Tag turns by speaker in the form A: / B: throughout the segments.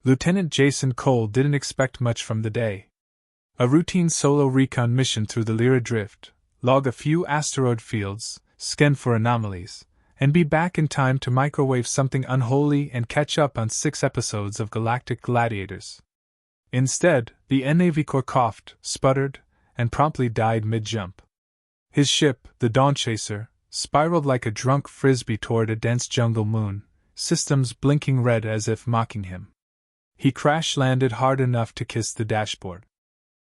A: Lieutenant Jason Cole didn't expect much from the day. A routine solo recon mission through the Lyra Drift, log a few asteroid fields, scan for anomalies, and be back in time to microwave something unholy and catch up on 6 episodes of Galactic Gladiators. Instead, the Navy Corps coughed, sputtered, and promptly died mid-jump. His ship, the Dawn Chaser, spiraled like a drunk frisbee toward a dense jungle moon, systems blinking red as if mocking him. He crash-landed hard enough to kiss the dashboard.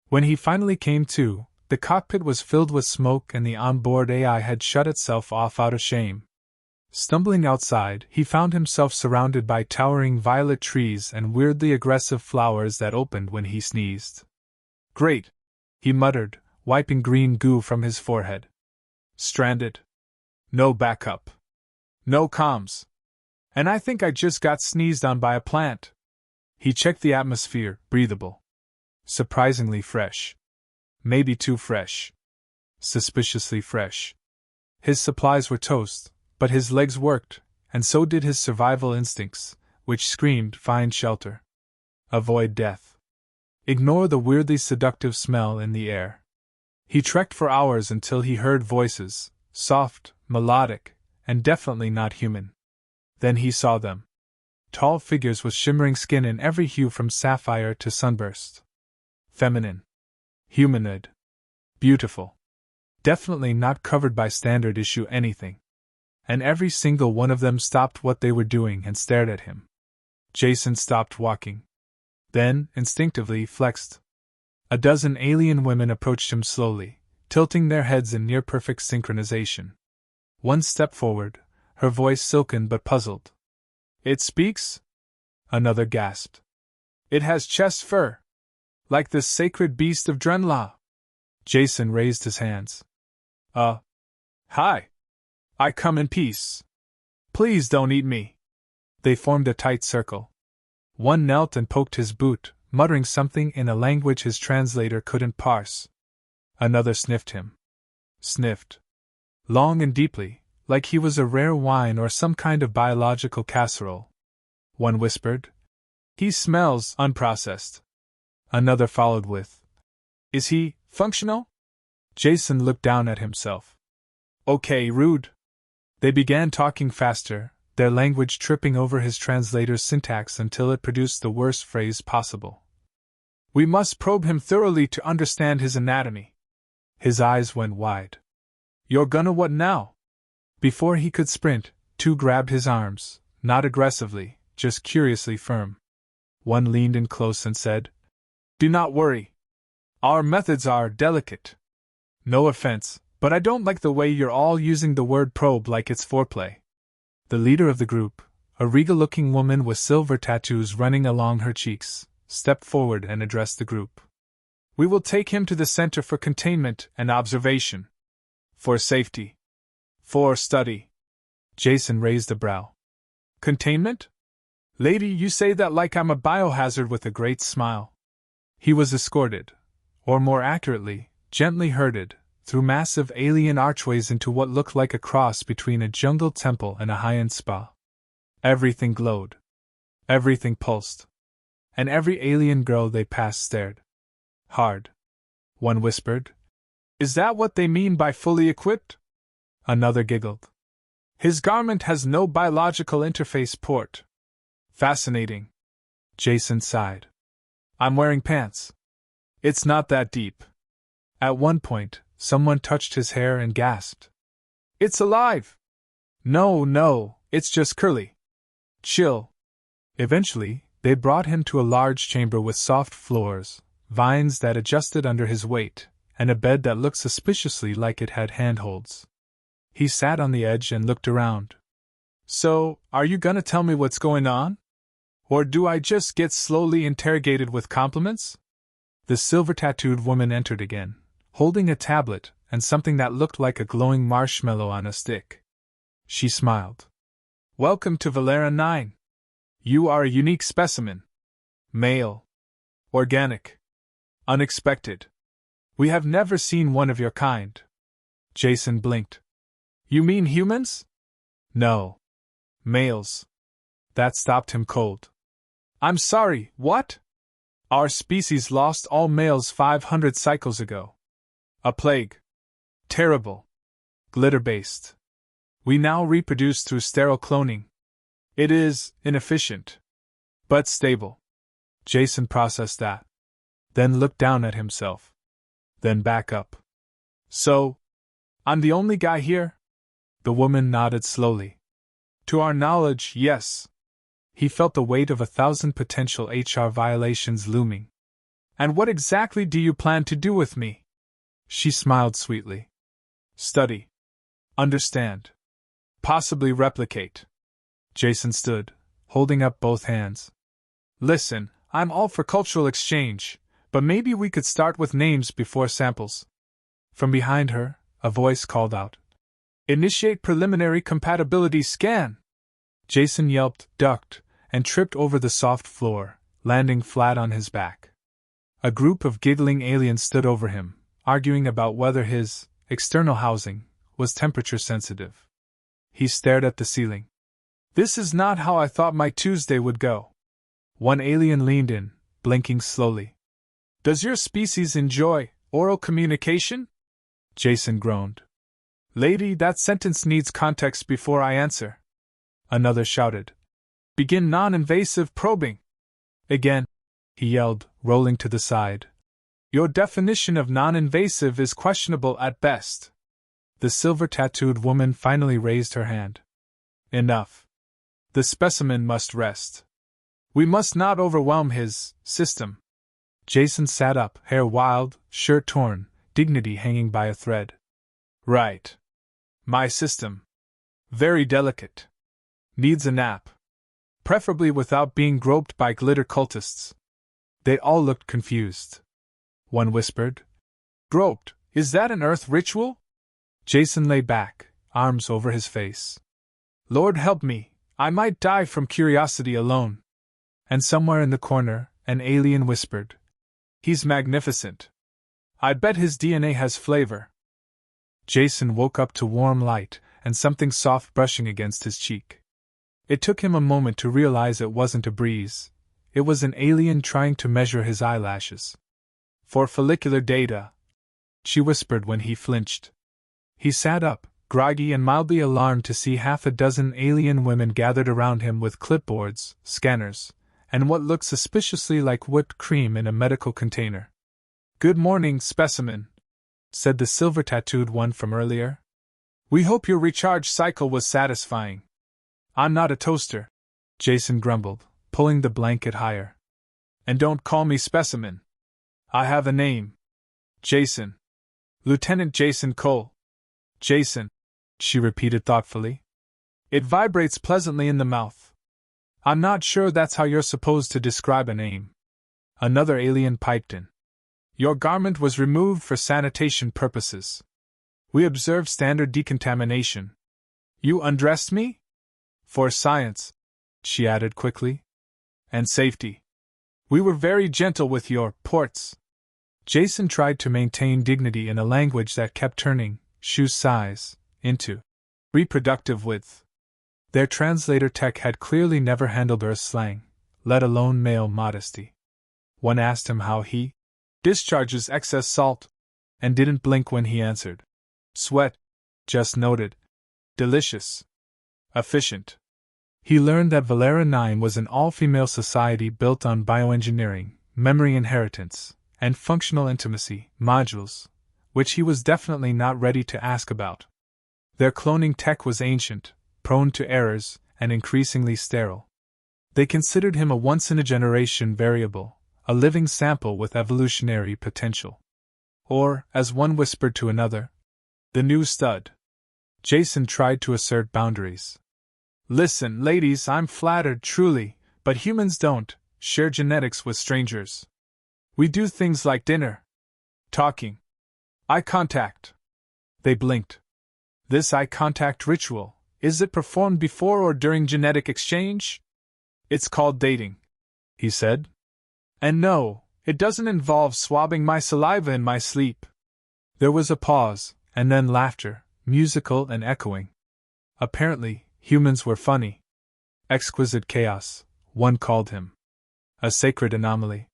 A: When he finally came to, the cockpit was filled with smoke and the onboard AI had shut itself off out of shame. Stumbling outside, he found himself surrounded by towering violet trees and weirdly aggressive flowers that opened when he sneezed. "Great," he muttered, wiping green goo from his forehead. "Stranded. No backup. No comms. And I think I just got sneezed on by a plant." He checked the atmosphere, breathable. Surprisingly fresh. Maybe too fresh. Suspiciously fresh. His supplies were toast, but his legs worked, and so did his survival instincts, which screamed, "Find shelter. Avoid death. Ignore the weirdly seductive smell in the air." He trekked for hours until he heard voices, soft, melodic, and definitely not human. Then he saw them. Tall figures with shimmering skin in every hue from sapphire to sunburst. Feminine. Humanoid. Beautiful. Definitely not covered by standard issue anything. And every single one of them stopped what they were doing and stared at him. Jason stopped walking. Then, instinctively, flexed. A dozen alien women approached him slowly, tilting their heads in near-perfect synchronization. One stepped forward, her voice silken but puzzled. "It speaks?" Another gasped. "It has chest fur. Like the sacred beast of Drenlaw." Jason raised his hands. Hi. I come in peace. Please don't eat me." They formed a tight circle. One knelt and poked his boot, muttering something in a language his translator couldn't parse. Another sniffed him. Sniffed. Long and deeply, like he was a rare wine or some kind of biological casserole. One whispered, "He smells unprocessed." Another followed with, "Is he functional?" Jason looked down at himself. "Okay, rude." They began talking faster, their language tripping over his translator's syntax until it produced the worst phrase possible. "We must probe him thoroughly to understand his anatomy." His eyes went wide. "You're gonna what now?" Before he could sprint, 2 grabbed his arms, not aggressively, just curiously firm. One leaned in close and said, "Do not worry. Our methods are delicate. No offense, but I don't like the way you're all using the word probe like it's foreplay." The leader of the group, a regal-looking woman with silver tattoos running along her cheeks, stepped forward and addressed the group. "We will take him to the Center for Containment and Observation. For safety. For study." Jason raised a brow. "Containment? Lady, you say that like I'm a biohazard," with a great smile. He was escorted, or more accurately, gently herded, through massive alien archways into what looked like a cross between a jungle temple and a high-end spa. Everything glowed. Everything pulsed. And every alien girl they passed stared. Hard. One whispered, "Is that what they mean by fully equipped?" Another giggled. "His garment has no biological interface port." "Fascinating." Jason sighed. "I'm wearing pants. It's not that deep." At one point, someone touched his hair and gasped. "It's alive!" No, it's just curly. Chill." Eventually, they brought him to a large chamber with soft floors, vines that adjusted under his weight, and a bed that looked suspiciously like it had handholds. He sat on the edge and looked around. "So, are you gonna tell me what's going on? Or do I just get slowly interrogated with compliments?" The silver-tattooed woman entered again, holding a tablet and something that looked like a glowing marshmallow on a stick. She smiled. "Welcome to Valera 9. You are a unique specimen. Male. Organic. Unexpected. We have never seen one of your kind." Jason blinked. "You mean humans?" "No. Males." That stopped him cold. I'm sorry, what? Our species lost all males 500 cycles ago. A plague. Terrible. Glitter-based. We now reproduce through sterile cloning. It is inefficient, but stable. Jason processed that. Then looked down at himself. Then back up. So, I'm the only guy here? The woman nodded slowly. To our knowledge, yes. He felt the weight of 1,000 potential HR violations looming. And what exactly do you plan to do with me? She smiled sweetly. Study. Understand. Possibly replicate. Jason stood, holding up both hands. Listen, I'm all for cultural exchange, but maybe we could start with names before samples. From behind her, a voice called out. Initiate preliminary compatibility scan! Jason yelped, ducked, and tripped over the soft floor, landing flat on his back. A group of giggling aliens stood over him, arguing about whether his external housing was temperature sensitive. He stared at the ceiling. This is not how I thought my Tuesday would go. One alien leaned in, blinking slowly. Does your species enjoy oral communication? Jason groaned. Lady, that sentence needs context before I answer. Another shouted. Begin non-invasive probing. Again, he yelled, rolling to the side. Your definition of non-invasive is questionable at best. The silver-tattooed woman finally raised her hand. Enough. The specimen must rest. We must not overwhelm his system. Jason sat up, hair wild, shirt torn, dignity hanging by a thread. Right. My system. Very delicate. Needs a nap. Preferably without being groped by glitter cultists. They all looked confused. One whispered. Groped, is that an Earth ritual? Jason lay back, arms over his face. Lord help me, I might die from curiosity alone. And somewhere in the corner, an alien whispered. He's magnificent. I bet his DNA has flavor. Jason woke up to warm light and something soft brushing against his cheek. It took him a moment to realize it wasn't a breeze. It was an alien trying to measure his eyelashes. For follicular data, she whispered when he flinched. He sat up, groggy and mildly alarmed to see half a dozen alien women gathered around him with clipboards, scanners, and what looked suspiciously like whipped cream in a medical container. Good morning, specimen, said the silver-tattooed one from earlier. We hope your recharge cycle was satisfying. I'm not a toaster, Jason grumbled, pulling the blanket higher. And don't call me specimen. I have a name. Jason. Lieutenant Jason Cole. Jason, she repeated thoughtfully. It vibrates pleasantly in the mouth. I'm not sure that's how you're supposed to describe a name. Another alien piped in. Your garment was removed for sanitation purposes. We observed standard decontamination. You undressed me? For science, she added quickly. And safety. We were very gentle with your ports. Jason tried to maintain dignity in a language that kept turning shoe size into reproductive width. Their translator tech had clearly never handled Earth slang, let alone male modesty. One asked him how he discharges excess salt, and didn't blink when he answered. Sweat, just noted. Delicious. Efficient. He learned that Valera 9 was an all-female society built on bioengineering, memory inheritance, and functional intimacy modules, which he was definitely not ready to ask about. Their cloning tech was ancient, prone to errors, and increasingly sterile. They considered him a once-in-a-generation variable, a living sample with evolutionary potential. Or, as one whispered to another, the new stud. Jason tried to assert boundaries. Listen, ladies, I'm flattered, truly, but humans don't share genetics with strangers. We do things like dinner, talking, eye contact. They blinked. This eye contact ritual, is it performed before or during genetic exchange? It's called dating, he said. And no, it doesn't involve swabbing my saliva in my sleep. There was a pause, and then laughter, musical and echoing. Apparently, humans were funny. Exquisite chaos, one called him. A sacred anomaly.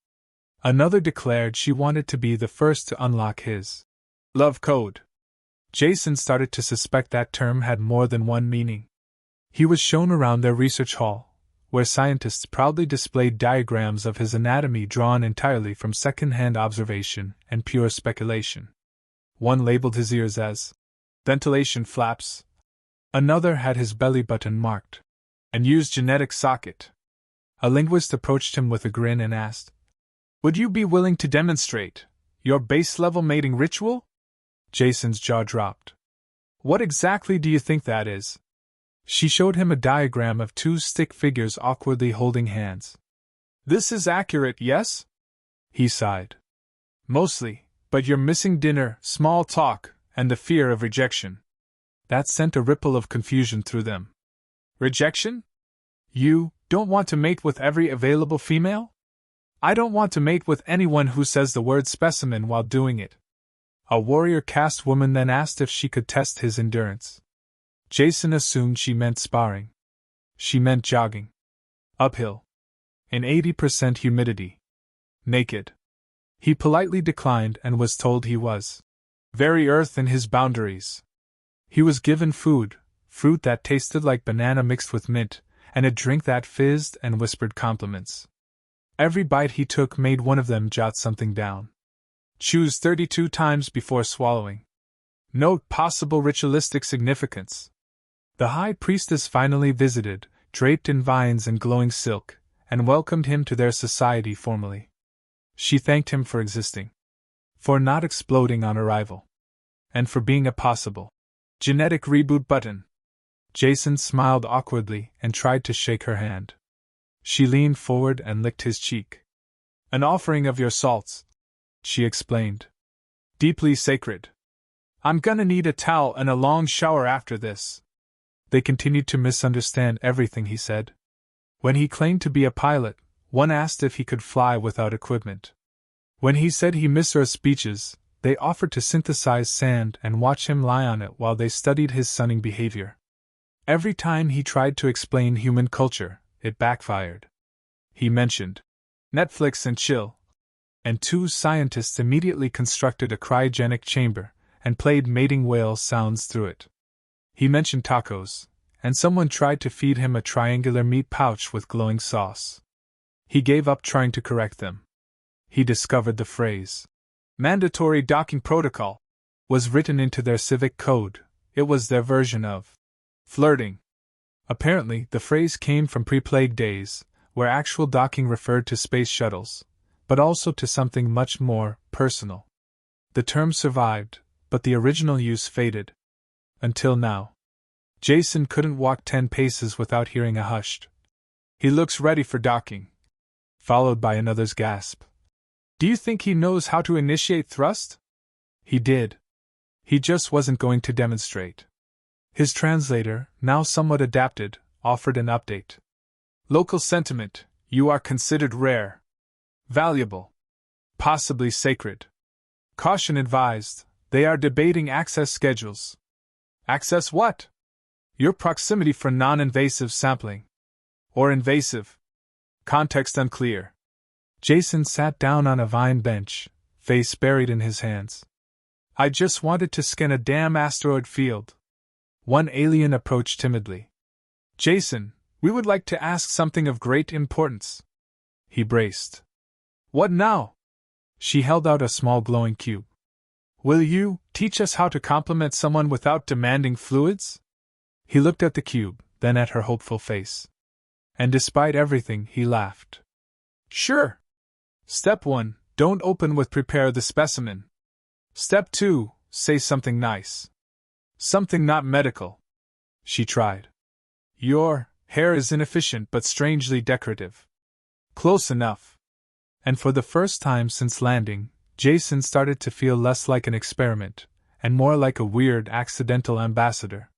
A: Another declared she wanted to be the first to unlock his love code. Jason started to suspect that term had more than one meaning. He was shown around their research hall, where scientists proudly displayed diagrams of his anatomy drawn entirely from second-hand observation and pure speculation. One labeled his ears as ventilation flaps. Another had his belly button marked and used genetic socket. A linguist approached him with a grin and asked, "Would you be willing to demonstrate your base-level mating ritual?" Jason's jaw dropped. "What exactly do you think that is?" She showed him a diagram of two stick figures awkwardly holding hands. "This is accurate, yes?" He sighed. "Mostly, but you're missing dinner, small talk, and the fear of rejection." That sent a ripple of confusion through them. "Rejection? You don't want to mate with every available female?" "I don't want to mate with anyone who says the word specimen while doing it." A warrior caste woman then asked if she could test his endurance. Jason assumed she meant sparring. She meant jogging. Uphill. In 80% humidity. Naked. He politely declined and was told he was very earth in his boundaries. He was given food, fruit that tasted like banana mixed with mint, and a drink that fizzed and whispered compliments. Every bite he took made one of them jot something down. Choose 32 times before swallowing. Note possible ritualistic significance. The high priestess finally visited, draped in vines and glowing silk, and welcomed him to their society formally. She thanked him for existing, for not exploding on arrival, and for being a possible genetic reboot button. Jason smiled awkwardly and tried to shake her hand. She leaned forward and licked his cheek. "An offering of your salts," she explained. "Deeply sacred. I'm gonna need a towel and a long shower after this." They continued to misunderstand everything he said. When he claimed to be a pilot, one asked if he could fly without equipment. When he said he misheard speeches, they offered to synthesize sand and watch him lie on it while they studied his sunning behavior. Every time he tried to explain human culture, it backfired. He mentioned Netflix and chill, and two scientists immediately constructed a cryogenic chamber and played mating whale sounds through it. He mentioned tacos, and someone tried to feed him a triangular meat pouch with glowing sauce. He gave up trying to correct them. He discovered the phrase, "mandatory docking protocol," was written into their civic code. It was their version of flirting. Apparently, the phrase came from pre-plague days, where actual docking referred to space shuttles, but also to something much more personal. The term survived, but the original use faded. Until now. Jason couldn't walk 10 paces without hearing a hushed, "He looks ready for docking," followed by another's gasp. "Do you think he knows how to initiate thrust?" He did. He just wasn't going to demonstrate. His translator, now somewhat adapted, offered an update. "Local sentiment, you are considered rare. Valuable. Possibly sacred. Caution advised, they are debating access schedules." "Access what?" "Your proximity for non-invasive sampling." "Or invasive?" "Context unclear." Jason sat down on a vine bench, face buried in his hands. "I just wanted to scan a damn asteroid field." One alien approached timidly. "Jason, we would like to ask something of great importance." He braced. "What now?" She held out a small glowing cube. "Will you teach us how to compliment someone without demanding fluids?" He looked at the cube, then at her hopeful face. And despite everything, he laughed. "Sure. Step 1, don't open with prepare the specimen. Step 2, say something nice. Something not medical." She tried. "Your hair is inefficient but strangely decorative." "Close enough." And for the first time since landing, Jason started to feel less like an experiment, and more like a weird, accidental ambassador.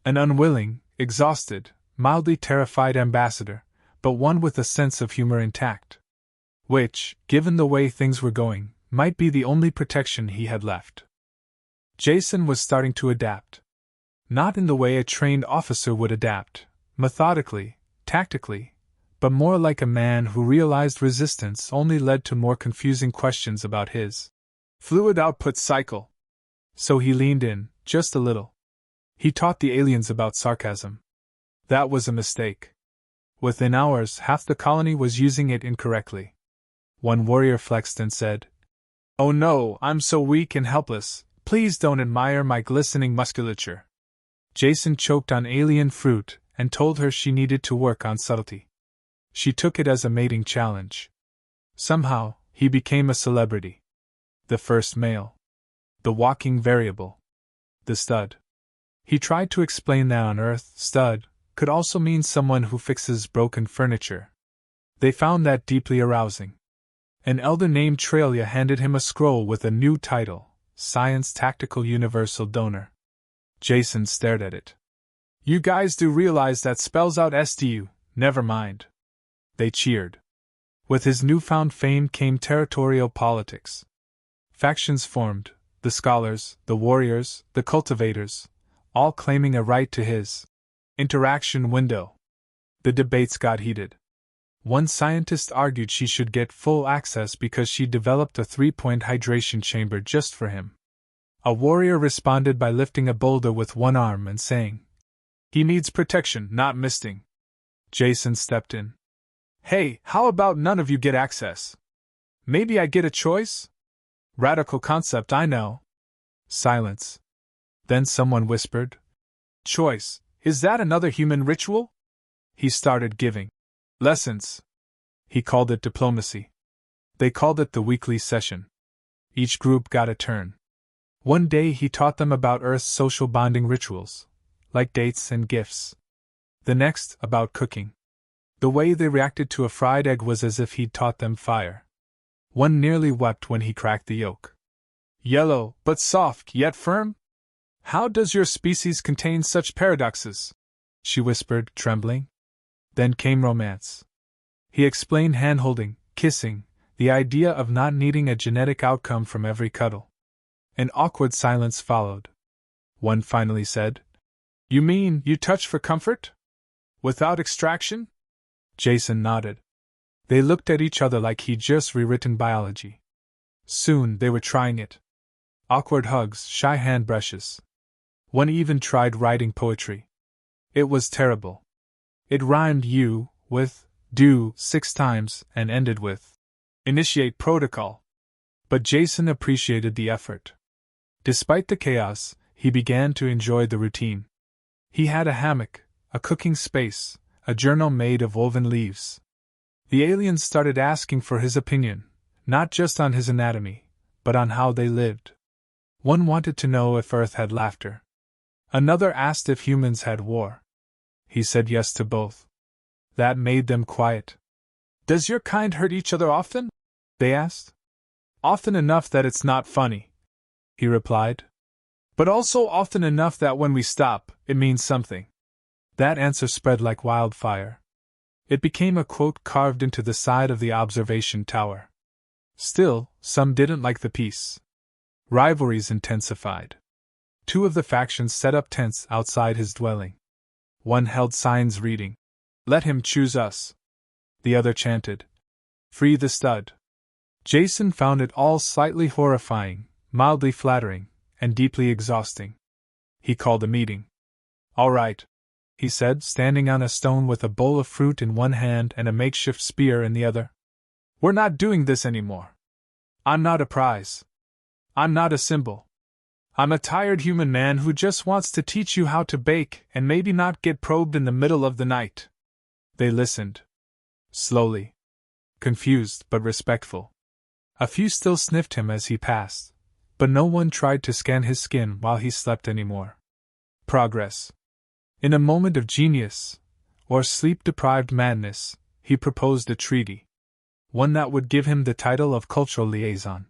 A: An unwilling, exhausted, mildly terrified ambassador, but one with a sense of humor intact. Which, given the way things were going, might be the only protection he had left. Jason was starting to adapt. Not in the way a trained officer would adapt, methodically, tactically, but more like a man who realized resistance only led to more confusing questions about his fluid output cycle. So he leaned in, just a little. He taught the aliens about sarcasm. That was a mistake. Within hours, half the colony was using it incorrectly. One warrior flexed and said, "Oh no, I'm so weak and helpless, please don't admire my glistening musculature." Jason choked on alien fruit and told her she needed to work on subtlety. She took it as a mating challenge. Somehow, he became a celebrity. The first male. The walking variable. The stud. He tried to explain that on Earth, stud could also mean someone who fixes broken furniture. They found that deeply arousing. An elder named Trailia handed him a scroll with a new title, Science Tactical Universal Donor. Jason stared at it. "You guys do realize that spells out SDU, never mind." They cheered. With his newfound fame came territorial politics. Factions formed, the scholars, the warriors, the cultivators, all claiming a right to his interaction window. The debates got heated. One scientist argued she should get full access because she developed a 3-point hydration chamber just for him. A warrior responded by lifting a boulder with one arm and saying, "He needs protection, not misting." Jason stepped in. "Hey, how about none of you get access? Maybe I get a choice? Radical concept, I know." Silence. Then someone whispered, "Choice, is that another human ritual?" He started giving lessons. He called it diplomacy. They called it the weekly session. Each group got a turn. One day he taught them about Earth's social bonding rituals, like dates and gifts. The next, about cooking. The way they reacted to a fried egg was as if he'd taught them fire. One nearly wept when he cracked the yolk. "Yellow, but soft, yet firm? How does your species contain such paradoxes?" she whispered, trembling. Then came romance. He explained hand-holding, kissing, the idea of not needing a genetic outcome from every cuddle. An awkward silence followed. One finally said, "You mean you touch for comfort? Without extraction?" Jason nodded. They looked at each other like he'd just rewritten biology. Soon they were trying it. Awkward hugs, shy hand brushes. One even tried writing poetry. It was terrible. It rhymed you with do 6 times and ended with initiate protocol. But Jason appreciated the effort. Despite the chaos, he began to enjoy the routine. He had a hammock, a cooking space, a journal made of woven leaves. The aliens started asking for his opinion, not just on his anatomy, but on how they lived. One wanted to know if Earth had laughter. Another asked if humans had war. He said yes to both. That made them quiet. "Does your kind hurt each other often?" they asked. "Often enough that it's not funny," he replied. "But also often enough that when we stop, it means something." That answer spread like wildfire. It became a quote carved into the side of the observation tower. Still, some didn't like the peace. Rivalries intensified. 2 of the factions set up tents outside his dwelling. One held signs reading, "Let him choose us." The other chanted, "Free the stud." Jason found it all slightly horrifying, mildly flattering, and deeply exhausting. He called a meeting. "All right," he said, standing on a stone with a bowl of fruit in one hand and a makeshift spear in the other. "We're not doing this anymore. I'm not a prize. I'm not a symbol. I'm a tired human man who just wants to teach you how to bake and maybe not get probed in the middle of the night." They listened. Slowly. Confused but respectful. A few still sniffed him as he passed, but no one tried to scan his skin while he slept anymore. Progress. In a moment of genius, or sleep-deprived madness, he proposed a treaty. One that would give him the title of cultural liaison.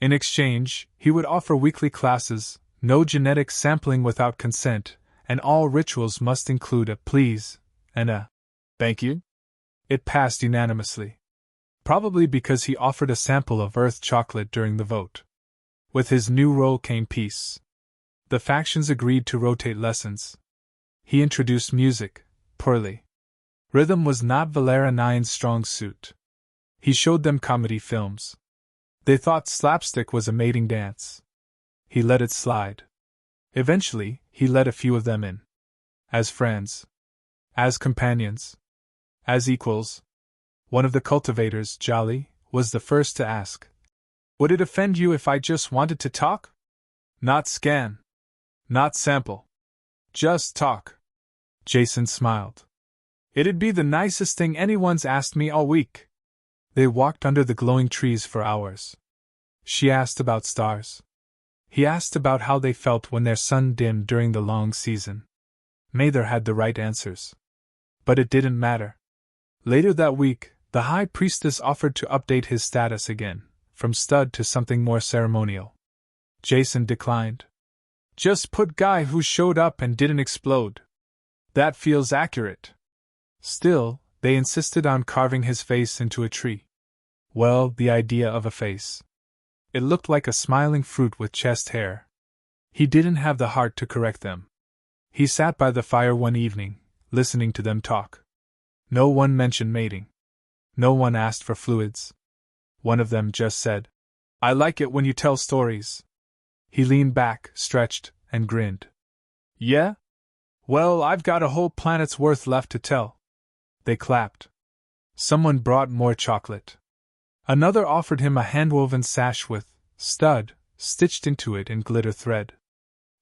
A: In exchange, he would offer weekly classes, no genetic sampling without consent, and all rituals must include a please and a thank you. It passed unanimously. Probably because he offered a sample of Earth chocolate during the vote. With his new role came peace. The factions agreed to rotate lessons. He introduced music, poorly. Rhythm was not Valerianine's strong suit. He showed them comedy films. They thought slapstick was a mating dance. He let it slide. Eventually, he let a few of them in. As friends. As companions. As equals. One of the cultivators, Jolly, was the first to ask, "Would it offend you if I just wanted to talk? Not scan. Not sample. Just talk." Jason smiled. "It'd be the nicest thing anyone's asked me all week." They walked under the glowing trees for hours. She asked about stars. He asked about how they felt when their sun dimmed during the long season. Neither had the right answers. But it didn't matter. Later that week, the High Priestess offered to update his status again, from stud to something more ceremonial. Jason declined. "Just put guy who showed up and didn't explode. That feels accurate." Still, they insisted on carving his face into a tree. Well, the idea of a face. It looked like a smiling fruit with chest hair. He didn't have the heart to correct them. He sat by the fire one evening, listening to them talk. No one mentioned mating. No one asked for fluids. One of them just said, "I like it when you tell stories." He leaned back, stretched, and grinned. "Yeah? Well, I've got a whole planet's worth left to tell." They clapped. Someone brought more chocolate. Another offered him a hand-woven sash with stud stitched into it in glitter thread.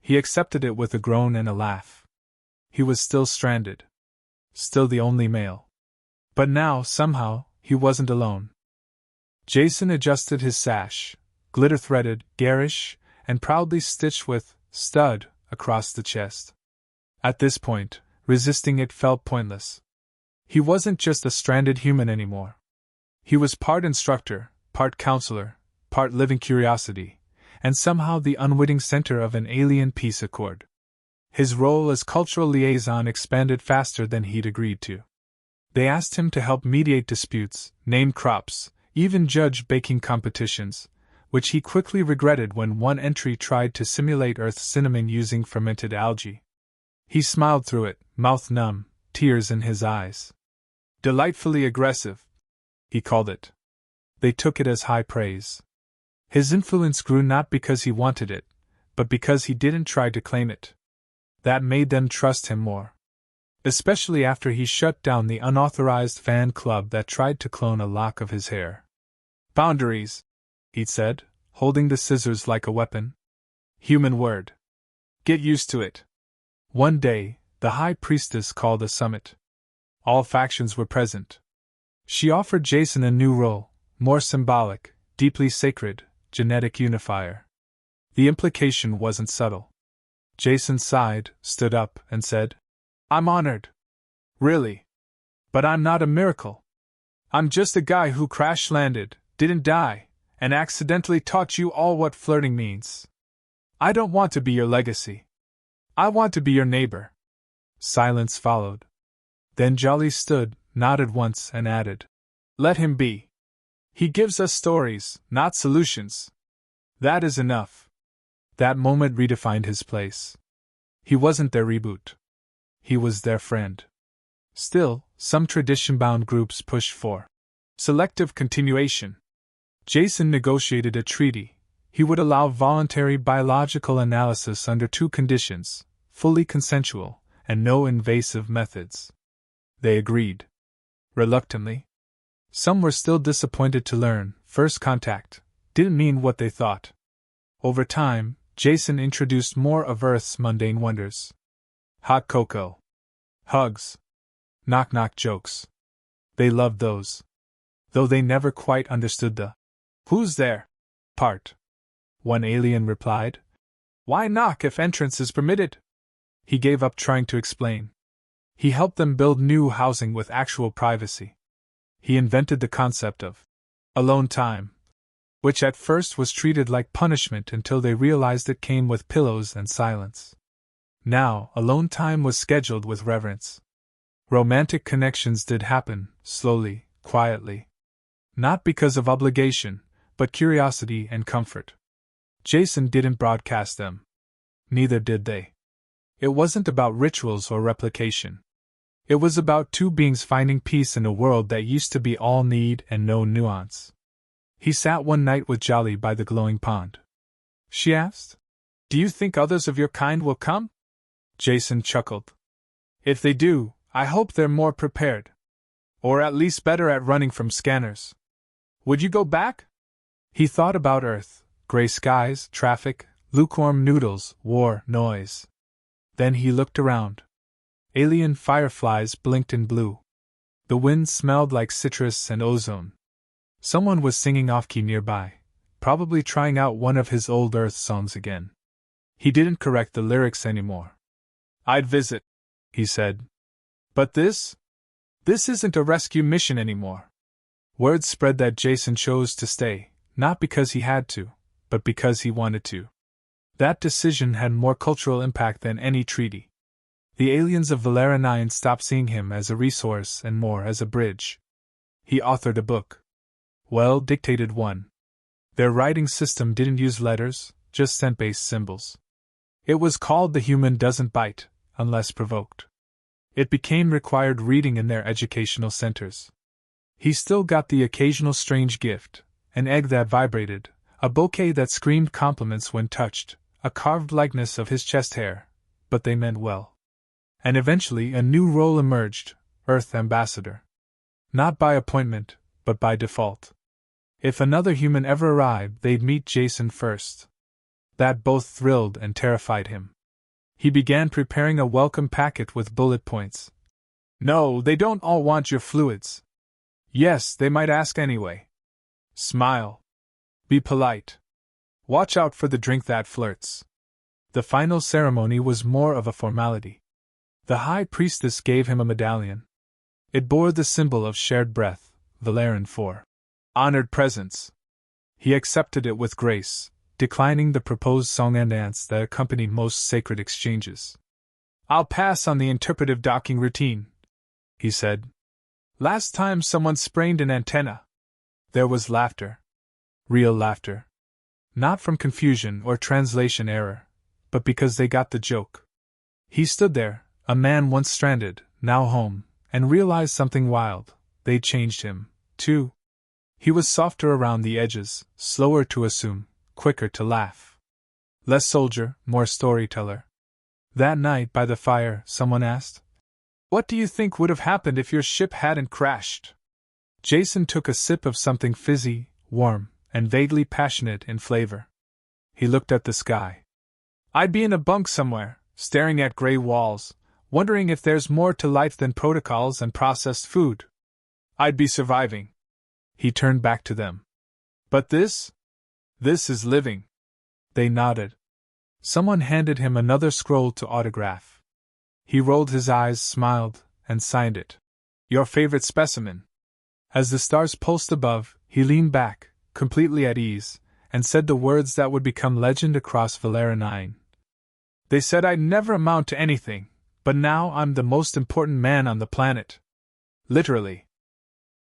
A: He accepted it with a groan and a laugh. He was still stranded. Still the only male. But now, somehow, he wasn't alone. Jason adjusted his sash, glitter-threaded, garish, and proudly stitched with stud across the chest. At this point, resisting it felt pointless. He wasn't just a stranded human anymore. He was part instructor, part counselor, part living curiosity, and somehow the unwitting center of an alien peace accord. His role as cultural liaison expanded faster than he'd agreed to. They asked him to help mediate disputes, name crops, even judge baking competitions, which he quickly regretted when one entry tried to simulate Earth's cinnamon using fermented algae. He smiled through it, mouth numb, tears in his eyes. "Delightfully aggressive," he called it. They took it as high praise. His influence grew not because he wanted it, but because he didn't try to claim it. That made them trust him more. Especially after he shut down the unauthorized fan club that tried to clone a lock of his hair. "Boundaries," he'd said, holding the scissors like a weapon. "Human word. Get used to it." One day, the High Priestess called a summit. All factions were present. She offered Jason a new role, more symbolic, deeply sacred, genetic unifier. The implication wasn't subtle. Jason sighed, stood up, and said, "I'm honored. Really. But I'm not a miracle. I'm just a guy who crash-landed, didn't die, and accidentally taught you all what flirting means. I don't want to be your legacy. I want to be your neighbor." Silence followed. Then Jolly stood, nodded once, and added, "Let him be. He gives us stories, not solutions. That is enough." That moment redefined his place. He wasn't their reboot. He was their friend. Still, some tradition-bound groups pushed for selective continuation. Jason negotiated a treaty. He would allow voluntary biological analysis under 2 conditions, fully consensual, and no invasive methods. They agreed. Reluctantly. Some were still disappointed to learn first contact didn't mean what they thought. Over time, Jason introduced more of Earth's mundane wonders. Hot cocoa. Hugs. Knock-knock jokes. They loved those. Though they never quite understood the "who's there" part. One alien replied, "Why knock if entrance is permitted?" He gave up trying to explain. He helped them build new housing with actual privacy. He invented the concept of alone time, which at first was treated like punishment until they realized it came with pillows and silence. Now, alone time was scheduled with reverence. Romantic connections did happen, slowly, quietly. Not because of obligation, but curiosity and comfort. Jason didn't broadcast them. Neither did they. It wasn't about rituals or replication. It was about two beings finding peace in a world that used to be all need and no nuance. He sat one night with Jolly by the glowing pond. She asked, "Do you think others of your kind will come?" Jason chuckled. "If they do, I hope they're more prepared. Or at least better at running from scanners. Would you go back?" He thought about Earth, gray skies, traffic, lukewarm noodles, war, noise. Then he looked around. Alien fireflies blinked in blue. The wind smelled like citrus and ozone. Someone was singing off-key nearby, probably trying out one of his old Earth songs again. He didn't correct the lyrics anymore. "I'd visit," he said. "But this isn't a rescue mission anymore." Word spread that Jason chose to stay, not because he had to, but because he wanted to. That decision had more cultural impact than any treaty. The aliens of Valera 9 stopped seeing him as a resource and more as a bridge. He authored a book. Well, dictated one. Their writing system didn't use letters, just scent-based symbols. It was called The Human Doesn't Bite, Unless Provoked. It became required reading in their educational centers. He still got the occasional strange gift, an egg that vibrated, a bouquet that screamed compliments when touched, a carved likeness of his chest hair, but they meant well. And eventually a new role emerged, Earth Ambassador. Not by appointment, but by default. If another human ever arrived, they'd meet Jason first. That both thrilled and terrified him. He began preparing a welcome packet with bullet points. "No, they don't all want your fluids." "Yes, they might ask anyway." "Smile. Be polite. Watch out for the drink that flirts." The final ceremony was more of a formality. The High Priestess gave him a medallion. It bore the symbol of shared breath, Valeran for honored presence. He accepted it with grace, declining the proposed song and dance that accompanied most sacred exchanges. "I'll pass on the interpretive docking routine," he said. "Last time someone sprained an antenna." There was laughter. Real laughter. Not from confusion or translation error, but because they got the joke. He stood there, a man once stranded, now home, and realized something wild. They'd changed him, too. He was softer around the edges, slower to assume, quicker to laugh. Less soldier, more storyteller. That night by the fire, someone asked, "What do you think would have happened if your ship hadn't crashed?" Jason took a sip of something fizzy, warm, and vaguely passionate in flavor. He looked at the sky. "I'd be in a bunk somewhere, staring at gray walls, wondering if there's more to life than protocols and processed food. I'd be surviving." He turned back to them. "But this is living." They nodded. Someone handed him another scroll to autograph. He rolled his eyes, smiled, and signed it. "Your favorite specimen." As the stars pulsed above, he leaned back, completely at ease, and said the words that would become legend across Valera 9. "They said I'd never amount to anything, but now I'm the most important man on the planet. Literally."